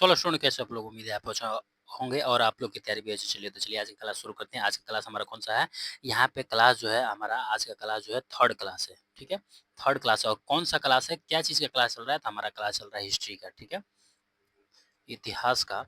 16 student कैसे आप लोग उम्मीद है आप पहुँचा होंगे और आप लोग की तैयारी भी अच्छी चल रही है। तो चलिए आज की क्लास शुरू करते हैं। आज का क्लास हमारा कौन-सा है? यहाँ पे क्लास जो है हमारा आज का क्लास जो है 3rd क्लास है, ठीक है? 3rd क्लास है और कौन-सा क्लास है? क्या चीज़ का क्लास चल रहा है? तो हमारा क्लास चल रहा है हिस्ट्री का, ठीक है? इतिहास का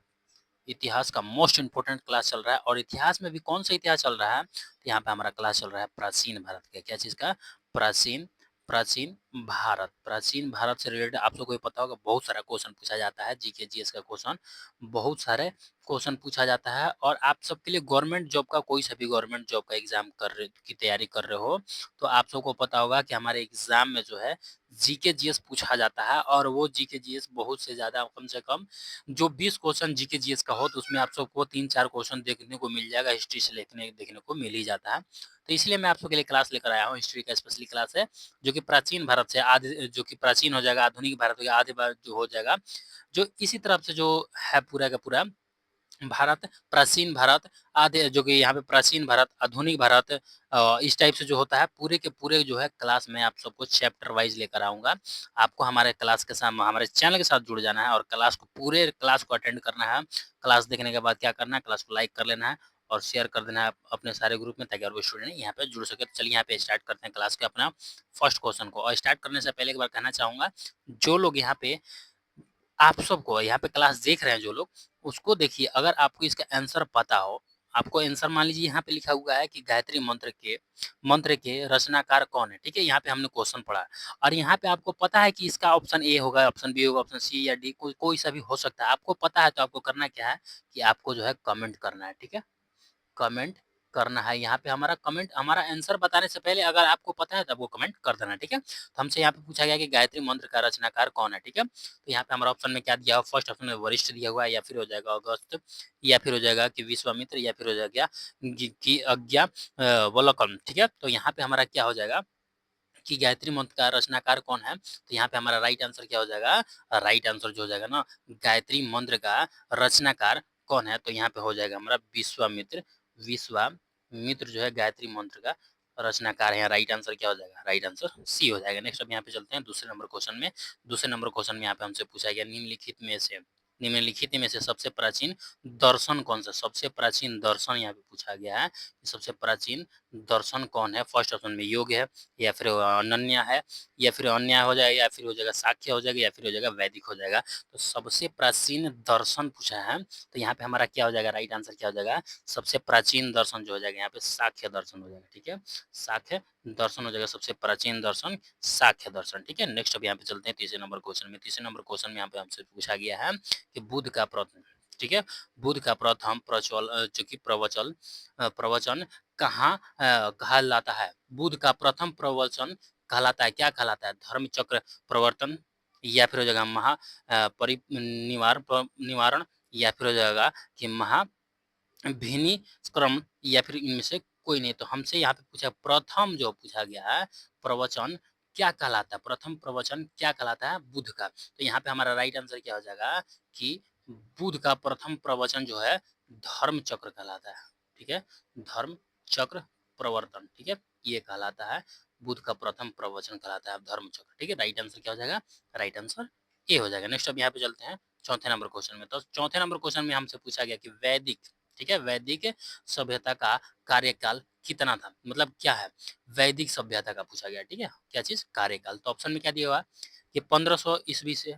इतिहास का मोस्ट इम्पोर्टेंट क्लास चल रहा है और इतिहास में भी कौन-सा इतिहास चल रहा है? तो यहाँ पे हमारा क्लास चल रहा है प्राचीन भारत का। क्या चीज़ का? प्राचीन प्राचीन भारत। प्राचीन भारत से रिलेटेड आप लोगों को ये पता होगा बहुत सारा क्वेश्चन पूछा जाता है, जीके, जीएस का क्वेश्चन बहुत सारे क्वेश्चन पूछा जाता है और आप सबके लिए गवर्नमेंट जॉब का कोई सा भी गवर्नमेंट जॉब का एग्ज़ाम कर रहे की तैयारी कर रहे हो, तो आप सबको पता होगा कि हमारे एग्ज़ाम में जो है जीके, जीएस पूछा जाता है और वो जीके, जीएस बहुत से ज़्यादा कम से कम जो 20 क्वेश्चन जीके जीएस का हो तो उसमें आप सबको 3-4 क्वेश्चन देखने को मिल जाएगा, हिस्ट्री से देखने को मिल ही जाता है। तो इसलिए मैं आप सबके लिए क्लास लेकर आया हूँ, हिस्ट्री का स्पेशली क्लास है, जो कि प्राचीन भारत से आधे जो कि प्राचीन हो जाएगा, आधुनिक भारत हो गया, आधे भारत जो हो जाएगा, जो इसी तरफ से जो है पूरा का पूरा भारत, प्राचीन भारत, आधे जो कि यहाँ पे प्राचीन भारत, आधुनिक भारत इस टाइप से जो होता है पूरे के पूरे जो है क्लास में आप सबको चैप्टर वाइज़ लेकर आऊँगा। आपको हमारे क्लास के साथ हमारे चैनल के साथ जुड़ जाना है और क्लास को पूरे क्लास को अटेंड करना है। क्लास देखने के बाद क्या करना है, क्लास को लाइक कर लेना है और शेयर कर देना है अपने सारे ग्रुप में ताकि और भी स्टूडेंट यहाँ पे जुड़ सके। तो चलिए यहाँ पे स्टार्ट करते हैं क्लास के अपना फर्स्ट क्वेश्चन को और स्टार्ट करने से पहले एक बार कहना चाहूँगा, जो लोग यहाँ पे आप सबको यहाँ पे क्लास देख रहे हैं जो लोग, उसको देखिए अगर आपको इसका आंसर पता हो, आपको आंसर मान लीजिए यहाँ पे लिखा हुआ है कि गायत्री मंत्र के रचनाकार कौन है, ठीक है? यहाँ पे हमने क्वेश्चन पढ़ा है और यहाँ पे आपको पता है कि इसका ऑप्शन ए होगा, ऑप्शन बी होगा, ऑप्शन सी या डी कोई सा भी हो सकता है। आपको पता है तो आपको करना क्या है कि आपको जो है कमेंट करना है, ठीक है? कमेंट करना है। यहाँ पे हमारा कमेंट हमारा आंसर बताने से पहले अगर आपको पता है तब वो कमेंट कर देना, ठीक है? तो हमसे यहाँ पे पूछा गया कि गायत्री मंत्र का रचनाकार कौन है, ठीक है? तो यहाँ पे हमारा ऑप्शन में क्या दिया हुआ फर्स्ट ऑप्शन में वशिष्ठ दिया हुआ है या फिर हो जाएगा अगस्त्य या फिर हो जाएगा कि विश्वामित्र या फिर हो जाएगा कि वल्लकम, ठीक है? तो यहाँ पे हमारा क्या हो जाएगा कि गायत्री मंत्र का रचनाकार कौन है? तो यहाँ पे हमारा राइट आंसर क्या हो जाएगा? राइट आंसर जो हो जाएगा ना गायत्री मंत्र का रचनाकार कौन है? तो यहाँ पे हो जाएगा हमारा विश्वामित्र। विश्वामित्र जो है गायत्री मंत्र का रचनाकार है। यहाँ राइट आंसर क्या हो जाएगा? राइट आंसर सी हो जाएगा। नेक्स्ट अब यहाँ पे चलते हैं दूसरे नंबर क्वेश्चन में। दूसरे नंबर क्वेश्चन में यहाँ पे हमसे पूछा गया निम्नलिखित में से सबसे प्राचीन दर्शन कौन सा? सबसे प्राचीन दर्शन यहाँ पे पूछा गया है कि सबसे प्राचीन दर्शन कौन है? फर्स्ट ऑप्शन में योग है या फिर अनन्या है या फिर अन्य हो जाएगा या फिर हो जाएगा साक्य हो जाएगा या फिर हो जाएगा वैदिक हो जाएगा। तो सबसे प्राचीन दर्शन पूछा है, तो यहाँ पे हमारा क्या हो जाएगा? राइट आंसर क्या हो जाएगा? सबसे प्राचीन दर्शन जो हो जाएगा यहाँ पे साक्य दर्शन हो जाएगा, ठीक है? साक्य दर्शन हो जाएगा, सबसे प्राचीन दर्शन साक्य दर्शन, ठीक है? नेक्स्ट अब यहाँ पे चलते हैं तीसरे नंबर क्वेश्चन में। तीसरे नंबर क्वेश्चन में यहाँ पे हमसे पूछा गया है कि बुध का प्रथम, ठीक है? बुध का प्रथम जो कि प्रवचन कहाँ कहलाता है? बुध का प्रथम प्रवचन कहलाता है, क्या कहलाता है? धर्म चक्र प्रवर्तन या फिर हो जाएगा निवारण या फिर हो जाएगा कि क्रम या फिर इनमें से कोई नहीं। तो हमसे यहाँ पे पूछा प्रथम जो पूछा गया है प्रवचन क्या कहलाता है? प्रथम प्रवचन क्या कहलाता है? बुध का। तो यहाँ पे हमारा राइट आंसर क्या हो जाएगा कि बुध का प्रथम प्रवचन जो है धर्म चक्र कहलाता है, ठीक है? धर्म चक्र प्रवर्तन, ठीक है? ये कहलाता है बुध का प्रथम प्रवचन कहलाता है धर्म चक्र, ठीक है? राइट आंसर क्या हो जाएगा? राइट आंसर ए हो जाएगा। नेक्स्ट अब यहाँ पे चलते हैं चौथे नंबर क्वेश्चन में। तो चौथे नंबर क्वेश्चन में हमसे पूछा गया कि वैदिक, ठीक है? वैदिक सभ्यता का कार्यकाल कितना था? मतलब क्या है? वैदिक सभ्यता का पूछा गया, ठीक है? क्या चीज़? कार्यकाल। तो ऑप्शन में क्या दिया हुआ है कि 1500 ईस्वी से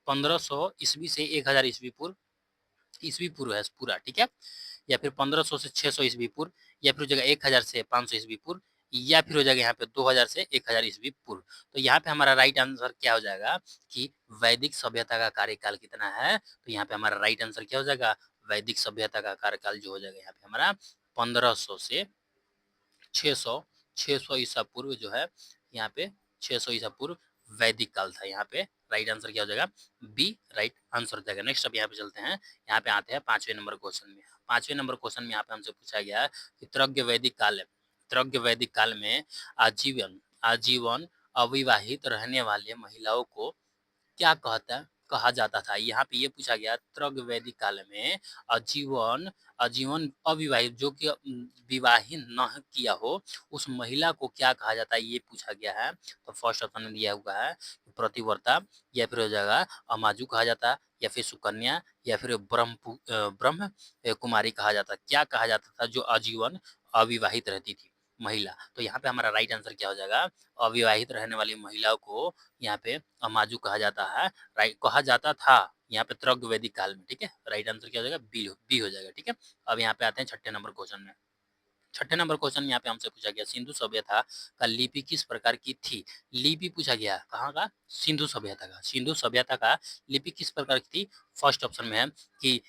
1000 ईस्वी पूर्व है पूरा, ठीक है? या फिर 1500 से 600 ईस्वी पूर्व या फिर हो जाएगा 1000 से 500 ईस्वी पूर्व या फिर हो जाएगा यहाँ पे 2000 से 1000 ईस्वी पूर्व। तो यहाँ पे हमारा राइट आंसर क्या हो जाएगा कि वैदिक सभ्यता का कार्यकाल कितना है? तो यहाँ पे हमारा राइट आंसर क्या हो जाएगा? वैदिक सभ्यता का कार्यकाल जो हो जाएगा यहाँ पे हमारा 1500 से 600 600 ईसा पूर्व जो है यहाँ पे 600 ईसा पूर्व वैदिक काल था। यहाँ पे राइट आंसर क्या हो जाएगा? बी राइट आंसर हो जाएगा। नेक्स्ट अब यहाँ पे चलते हैं, यहाँ पे आते हैं पांचवें नंबर क्वेश्चन में। पांचवें नंबर क्वेश्चन में यहाँ पे हमसे पूछा गया है कि त्रग्य वैदिक काल में आजीवन आजीवन अविवाहित रहने वाले महिलाओं को क्या कहा जाता था? यहाँ पे ये पूछा गया त्रग वैदिक काल में आजीवन आजीवन अविवाहित जो कि विवाहित न किया हो उस महिला को क्या कहा जाता है ये पूछा गया है। तो फर्स्ट ऑप्शन में दिया हुआ है प्रतिव्रता या फिर हो जाएगा अमाजु कहा जाता है या फिर सुकन्या या फिर ब्रह्म कुमारी कहा जाता है। क्या कहा जाता था जो आजीवन अविवाहित रहती थी महिला? तो यहाँ पे हमारा राइट आंसर क्या हो जाएगा? अविवाहित रहने वाली महिलाओं को यहाँ पे अमाजु कहा जाता है। राइट कहा जाता था यहाँ पे त्रग वैदिक काल में। ठीक है, राइट आंसर क्या हो जाएगा? बी हो जाएगा। ठीक है, अब यहाँ पे आते हैं छठे नंबर क्वेश्चन में। छठे नंबर क्वेश्चन यहाँ पे हमसे पूछा गया सिंधु सभ्यता का लिपि किस प्रकार की थी? लिपि पूछा गया कहाँ का? सिंधु सभ्यता का। सिंधु सभ्यता का लिपि किस प्रकार की थी? फर्स्ट ऑप्शन में है कि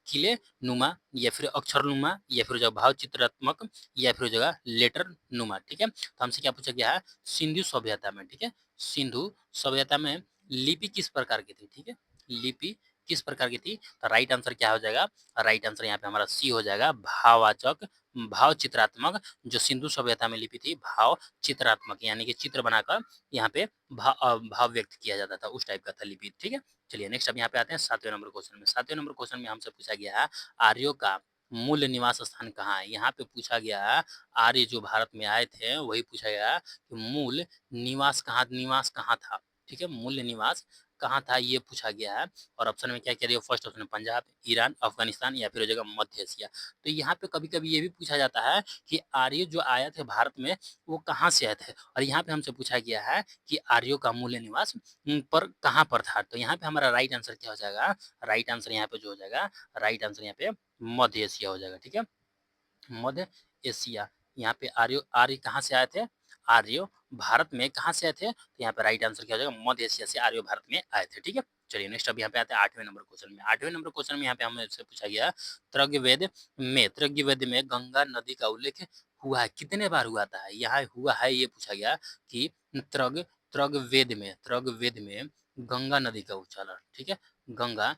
किले नुमा या फिर अक्षर नुमा या फिर जो भाव चित्रात्मक या फिर जगह लेटर नुमा। ठीक है, तो हमसे क्या पूछा गया है? सिंधु सभ्यता में। ठीक है, सिंधु सभ्यता में लिपि किस प्रकार की थी? ठीक है, लिपि किस प्रकार की थी? तो राइट आंसर क्या हो जाएगा? राइट आंसर यहाँ पे हमारा सी हो जाएगा, भाववाचक भाव चित्रात्मक। जो सिंधु सभ्यता में लिपि थी भाव चित्रात्मक यानी कि चित्र बनाकर यहाँ पे भाव व्यक्त किया जाता था, उस टाइप का था लिपि। ठीक है, चलिए नेक्स्ट अब यहाँ पे आते हैं सातवें नंबर क्वेश्चन में। सातवें नंबर क्वेश्चन में हमसे पूछा गया है आर्यों का मूल निवास स्थान कहाँ है? यहाँ पे पूछा गया है आर्य जो भारत में आए थे वही पूछा गया कि मूल निवास कहाँ था? ठीक है, मूल निवास कहाँ था ये पूछा गया है। और ऑप्शन में क्या क्या दिया? First option Punjab, Iran, Afghanistan या फिर हो जाएगा मध्य एशिया। तो यहाँ पे कभी-कभी ये भी पूछा जाता है कि आर्य जो आए थे भारत में वो कहाँ से आए थे? और यहाँ पे हमसे पूछा गया है कि आर्यों का मूल निवास पर कहाँ पर था? तो यहाँ पे हमारा राइट आंसर क्या हो जाएगा? राइट आंसर यहाँ पे जो हो जाएगा, राइट आंसर यहाँ पे मध्य एशिया हो जाएगा। ठीक है, मध्य एशिया। यहाँ पे आर्य कहाँ से आए थे? आर्य भारत में कहाँ से आए थे? तो यहाँ पे राइट आंसर क्या हो जाएगा? मध्य एशिया से आर्य भारत में आए थे। ठीक है, चलिए नेक्स्ट अब यहाँ पे आते हैं आठवें नंबर क्वेश्चन में। आठवें नंबर क्वेश्चन में यहाँ पे हमसे पूछा गया त्रग्वेद में गंगा नदी का उल्लेख हुआ है, कितने बार हुआ था? यहाँ हुआ है ये पूछा गया कि त्रग त्रग्वेद में गंगा नदी का उच्चारण। ठीक है, गंगा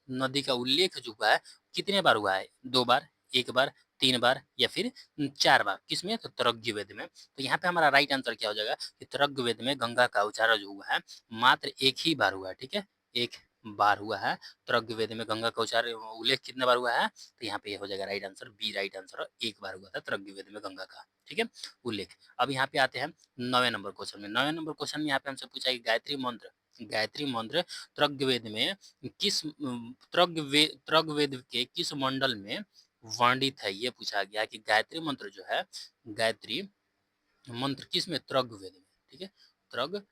नदी का उल्लेख जो हुआ है कितने बार हुआ है? 2 बार, 1 बार, 3 बार या फिर 4 बार? किसमें? तो त्रग्वेद में। तो यहाँ पे हमारा राइट आंसर क्या हो जाएगा कि त्रग्वेद में गंगा का उच्चारण जो हुआ है मात्र 1 ही बार हुआ है। ठीक है, 1 बार हुआ है। त्रग्वेद में गंगा का उच्चारण उल्लेख कितने बार हुआ है? तो यहाँ पे ये हो जाएगा right answer B right answer. 1 बार हुआ था त्रग्वेद में गंगा का। ठीक है, उल्लेख। अब यहाँ पे आते हैं 9वें नंबर क्वेश्चन में। 9वें नंबर क्वेश्चन में यहाँ पे हमसे पूछा है कि गायत्री मंत्र त्रग्वेद में त्रग्वेद के किस मंडल में वर्णित है? ये पूछा गया कि गायत्री मंत्र जो है गायत्री मंत्र किस में? त्रग्वेद में। ठीक है, त्रग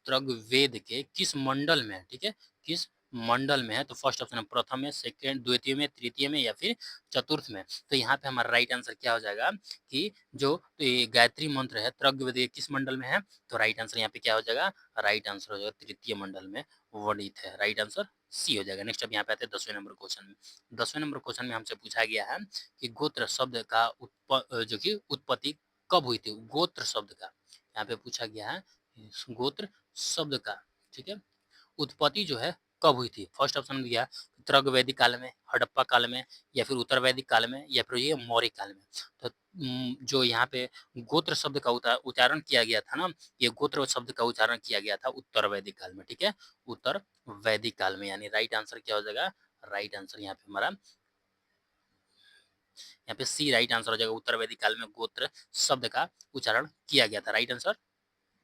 त्रग्वेद के किस मंडल में है? ठीक है, किस मंडल में है? तो फर्स्ट ऑप्शन है प्रथम में, सेकंड द्वितीय में, तृतीय में या फिर चतुर्थ में। तो यहाँ पे हमारा राइट आंसर क्या हो जाएगा कि जो ये गायत्री मंत्र है त्रग्वेद के किस मंडल में है? तो राइट आंसर यहाँ पे क्या हो जाएगा? राइट आंसर हो जाएगा तृतीय मंडल में वर्णित है। राइट आंसर सी हो जाएगा। नेक्स्ट अब यहाँ पे आते हैं 10वें नंबर क्वेश्चन में। 10वें नंबर क्वेश्चन में हमसे पूछा गया है कि गोत्र शब्द का जो कि उत्पत्ति कब हुई थी? गोत्र शब्द का यहाँ पे पूछा गया है गोत्र शब्द का। ठीक है, उत्पत्ति जो है कब हुई थी? फर्स्ट ऑप्शन दिया त्रग वैदिक काल में, हड़प्पा काल में या फिर उत्तर वैदिक काल में या फिर ये मौर्य काल में। तो जो यहाँ पे गोत्र शब्द का उच्चारण किया गया था ना, ये गोत्र शब्द का उच्चारण किया गया था उत्तर वैदिक काल में। ठीक है, उत्तर वैदिक काल में यानी राइट आंसर क्या हो जाएगा? राइट आंसर यहाँ पे हमारा यहाँ पे सी राइट आंसर हो जाएगा। उत्तर वैदिक काल में गोत्र शब्द का उच्चारण किया गया था। राइट आंसर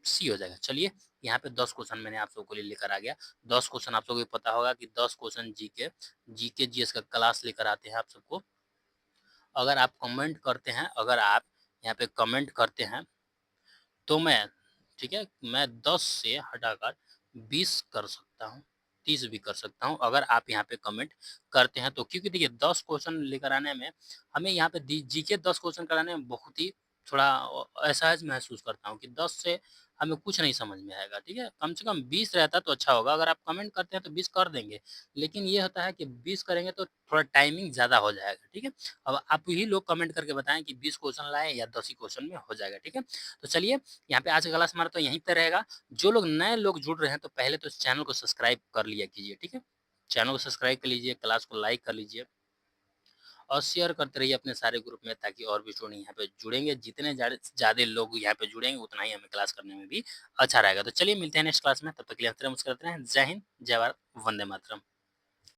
सी हो जाएगा। चलिए यहाँ पे 10 क्वेश्चन मैंने आप सबको लिए लेकर आ गया। 10 क्वेश्चन आप सबको पता होगा कि 10 क्वेश्चन जीके जीएस का क्लास लेकर आते हैं आप सबको। अगर आप कमेंट करते हैं, अगर आप यहाँ पे कमेंट करते हैं तो मैं, ठीक है, मैं 10 से हटाकर 20 कर सकता हूँ, 30 भी कर सकता हूँ अगर आप यहाँ पे कमेंट करते हैं तो। क्योंकि देखिए 10 क्वेश्चन लेकर आने में हमें यहाँ पे जीके 10 क्वेश्चन कराने में बहुत ही थोड़ा असहज महसूस करता हूँ कि 10 से हमें कुछ नहीं समझ में आएगा। ठीक है, कम से कम 20 रहता तो अच्छा होगा। अगर आप कमेंट करते हैं तो 20 कर देंगे, लेकिन ये होता है कि 20 करेंगे तो थोड़ा टाइमिंग ज़्यादा हो जाएगा। ठीक है, अब आप ही लोग कमेंट करके बताएं कि 20 क्वेश्चन लाएं या 10 ही क्वेश्चन में हो जाएगा। ठीक है, तो चलिए यहाँ पे आज का क्लास हमारा तो यहीं पे रहेगा। जो लोग नए लोग जुड़ रहे हैं तो पहले तो इस चैनल को सब्सक्राइब कर लिया कीजिए। ठीक है, चैनल को सब्सक्राइब कर लीजिए, क्लास को लाइक कर लीजिए और शेयर करते रहिए अपने सारे ग्रुप में ताकि और भी स्टूडेंट यहाँ पे जुड़ेंगे। जितने ज़्यादा लोग यहाँ पे जुड़ेंगे उतना ही हमें क्लास करने में भी अच्छा रहेगा। तो चलिए मिलते हैं नेक्स्ट क्लास में, तब तक के लिए मुस्कुराते रहें। जय हिंद, जय भारत, वंदे मातरम।